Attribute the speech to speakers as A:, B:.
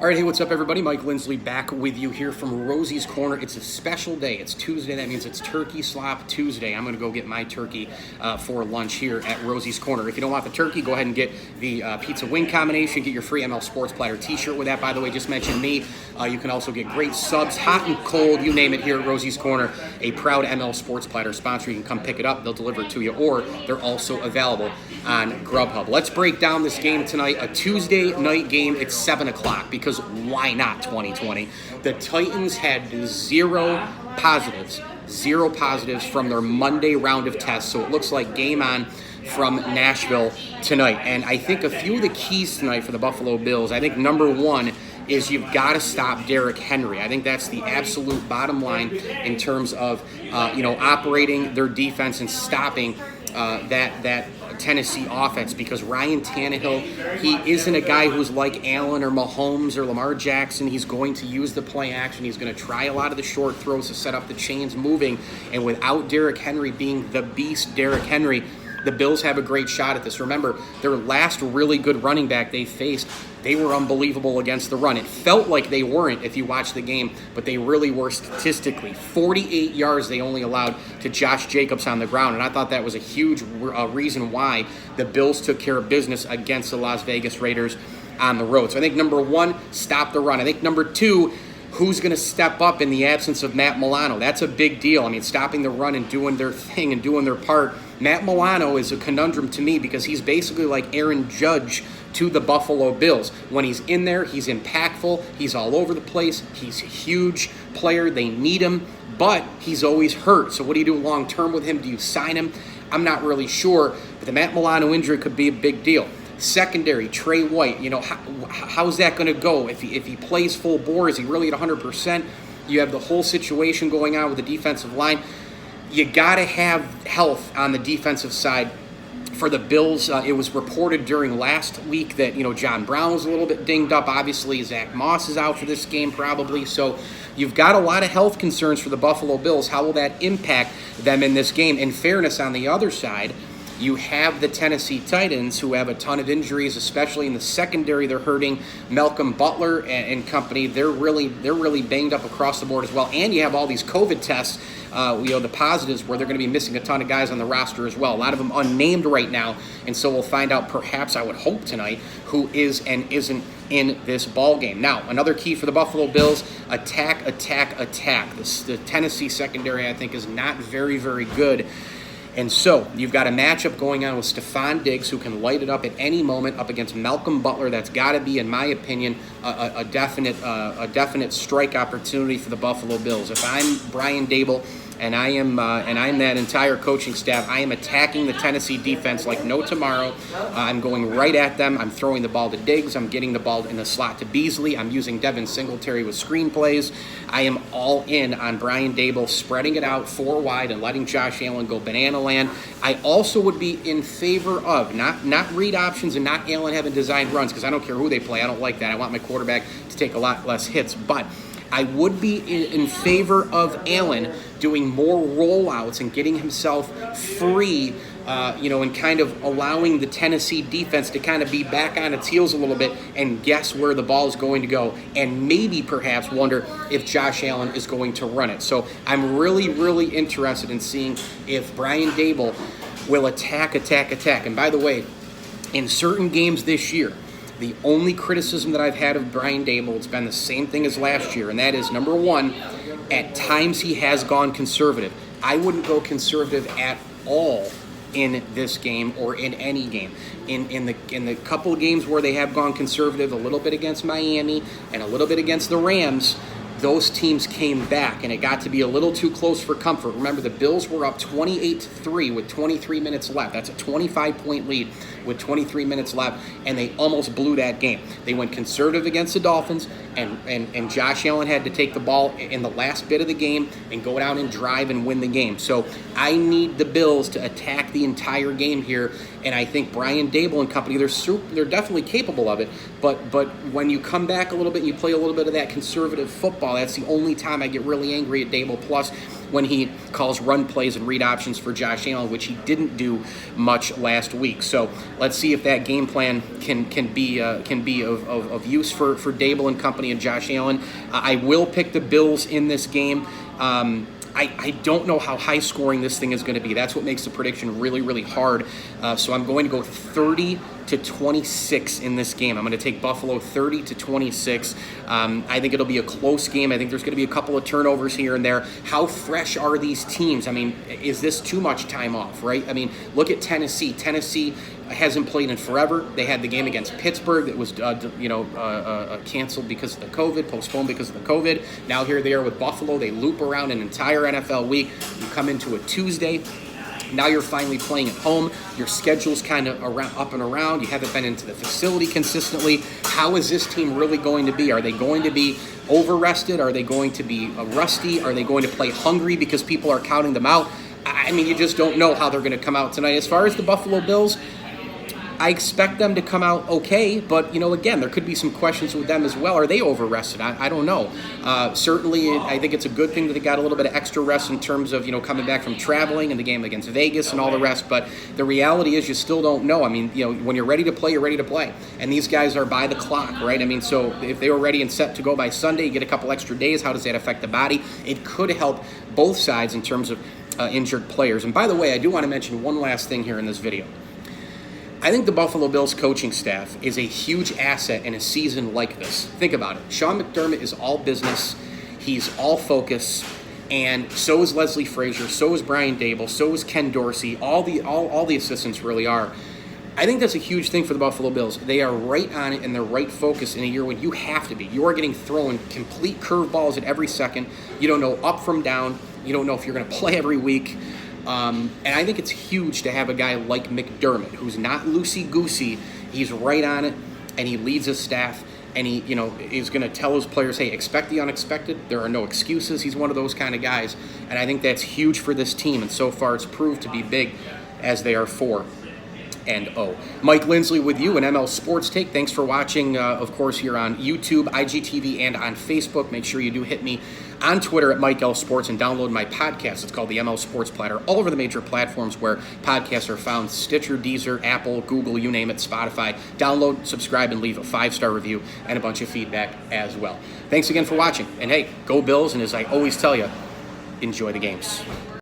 A: All right, hey, what's up, everybody? Mike Lindsley back with you here from Rosie's Corner. It's a special day. It's Tuesday. That means it's Turkey Slop Tuesday. I'm going to go get my turkey for lunch here at Rosie's Corner. If you don't want the turkey, go ahead and get the pizza wing combination. Get your free ML Sports Platter t-shirt with that. By the way, just mention me. You can also get great subs, hot and cold, you name it, here at Rosie's Corner. A proud ML Sports Platter sponsor. You can come pick it up. They'll deliver it to you, or they're also available on Grubhub. Let's break down this game tonight. A Tuesday night game. It's 7 o'clock because why not? 2020. The Titans had zero positives from their Monday round of tests, so it looks like game on from Nashville tonight. And I think a few of the keys tonight for the Buffalo Bills, I think number one is you've got to stop Derrick Henry. I think that's the absolute bottom line in terms of operating their defense and stopping that Tennessee offense, because Ryan Tannehill, he isn't a guy who's like Allen or Mahomes or Lamar Jackson. He's going to use the play action. He's going to try a lot of the short throws to set up the chains moving. And without Derrick Henry being the beast Derrick Henry, the Bills have a great shot at this. Remember, their last really good running back they faced, they were unbelievable against the run. It felt like they weren't if you watch the game, but they really were statistically. 48 yards they only allowed to Josh Jacobs on the ground, and I thought that was a huge reason why the Bills took care of business against the Las Vegas Raiders on the road. So I think number one, stop the run. I think number two, who's going to step up in the absence of Matt Milano? That's a big deal. I mean, stopping the run and doing their thing and doing their part. Matt Milano is a conundrum to me because he's basically like Aaron Judge to the Buffalo Bills. When he's in there, he's impactful. He's all over the place. He's a huge player. They need him, but he's always hurt. So what do you do long term with him? Do you sign him? I'm not really sure, but the Matt Milano injury could be a big deal. Secondary, Trey White, how's that going to go? If he plays full bore, is he really at 100%? You have the whole situation going on with the defensive line. You got to have health on the defensive side for the Bills. It was reported during last week that, John Brown was a little bit dinged up. Obviously, Zach Moss is out for this game probably. So you've got a lot of health concerns for the Buffalo Bills. How will that impact them in this game? In fairness, on the other side, you have the Tennessee Titans, who have a ton of injuries, especially in the secondary. They're hurting. Malcolm Butler and company. They're really banged up across the board as well. And you have all these COVID tests, the positives, where they're going to be missing a ton of guys on the roster as well. A lot of them unnamed right now, and so we'll find out, perhaps I would hope tonight, who is and isn't in this ball game. Now, another key for the Buffalo Bills: attack. The Tennessee secondary, I think, is not very, very good. And so you've got a matchup going on with Stephon Diggs, who can light it up at any moment, up against Malcolm Butler. That's got to be, in my opinion, a definite strike opportunity for the Buffalo Bills. If I'm Brian Daboll and I'm that entire coaching staff, I am attacking the Tennessee defense like no tomorrow. I'm going right at them. I'm throwing the ball to Diggs. I'm getting the ball in the slot to Beasley. I'm using Devin Singletary with screenplays. I am all in on Brian Daboll spreading it out 4 wide and letting Josh Allen go banana land. I also would be in favor of not read options and not Allen having designed runs, because I don't care who they play. I don't like that. I want my quarterback to take a lot less hits, but I would be in favor of Allen doing more rollouts and getting himself free, and kind of allowing the Tennessee defense to kind of be back on its heels a little bit and guess where the ball is going to go, and maybe perhaps wonder if Josh Allen is going to run it. So I'm really, really interested in seeing if Brian Daboll will attack. And by the way, in certain games this year, the only criticism that I've had of Brian Daboll, it's been the same thing as last year, and that is, number one, at times he has gone conservative. I wouldn't go conservative at all in this game or in any game. In the couple of games where they have gone conservative, a little bit against Miami and a little bit against the Rams, those teams came back, and it got to be a little too close for comfort. Remember, the Bills were up 28-3 with 23 minutes left. That's a 25-point lead with 23 minutes left, and they almost blew that game. They went conservative against the Dolphins, and Josh Allen had to take the ball in the last bit of the game and go down and drive and win the game. So I need the Bills to attack the entire game here, and I think Brian Daboll and company, they're definitely capable of it, but when you come back a little bit and you play a little bit of that conservative football, that's the only time I get really angry at Daboll. Plus, when he calls run plays and read options for Josh Allen, which he didn't do much last week. So let's see if that game plan can be of use for Daboll and company and Josh Allen. I will pick the Bills in this game. I don't know how high scoring this thing is going to be. That's what makes the prediction really, really hard. So I'm going to go 30-26 in this game. I'm going to take Buffalo 30-26. I think it'll be a close game. I think there's going to be a couple of turnovers here and there. How fresh are these teams? I mean, is this too much time off, right? I mean, look at Tennessee. Tennessee hasn't played in forever. They had the game against Pittsburgh that was, canceled because of the COVID, postponed because of the COVID. Now here they are with Buffalo. They loop around an entire NFL week. You come into a Tuesday. Now you're finally playing at home. Your schedule's kind of up and around. You haven't been into the facility consistently. How is this team really going to be? Are they going to be over-rested? Are they going to be rusty? Are they going to play hungry because people are counting them out? I mean, you just don't know how they're going to come out tonight. As far as the Buffalo Bills, I expect them to come out okay, but, again, there could be some questions with them as well. Are they over-rested? I don't know. Certainly, I think it's a good thing that they got a little bit of extra rest in terms of, coming back from traveling and the game against Vegas and all the rest, but the reality is you still don't know. I mean, when you're ready to play, you're ready to play. And these guys are by the clock, right? I mean, so if they were ready and set to go by Sunday, you get a couple extra days. How does that affect the body? It could help both sides in terms of injured players. And by the way, I do want to mention one last thing here in this video. I think the Buffalo Bills coaching staff is a huge asset in a season like this. Think about it. Sean McDermott is all business. He's all focus. And so is Leslie Frazier. So is Brian Daboll. So is Ken Dorsey. All the assistants really are. I think that's a huge thing for the Buffalo Bills. They are right on it and they're right focused in a year when you have to be. You are getting thrown complete curveballs at every second. You don't know up from down. You don't know if you're going to play every week. And I think it's huge to have a guy like McDermott, who's not loosey-goosey. He's right on it, and he leads his staff, and he, is going to tell his players, hey, expect the unexpected. There are no excuses. He's one of those kind of guys, and I think that's huge for this team, and so far it's proved to be big as they are 4-0. Mike Lindsley with you, an ML Sports Take. Thanks for watching, of course, here on YouTube, IGTV, and on Facebook. Make sure you do hit me on Twitter at Mike L Sports and download my podcast. It's called the ML Sports Platter, all over the major platforms where podcasts are found: Stitcher, Deezer, Apple, Google, you name it, Spotify. Download, subscribe, and leave a 5-star review and a bunch of feedback as well. Thanks again for watching. And hey, go Bills, and as I always tell you, enjoy the games.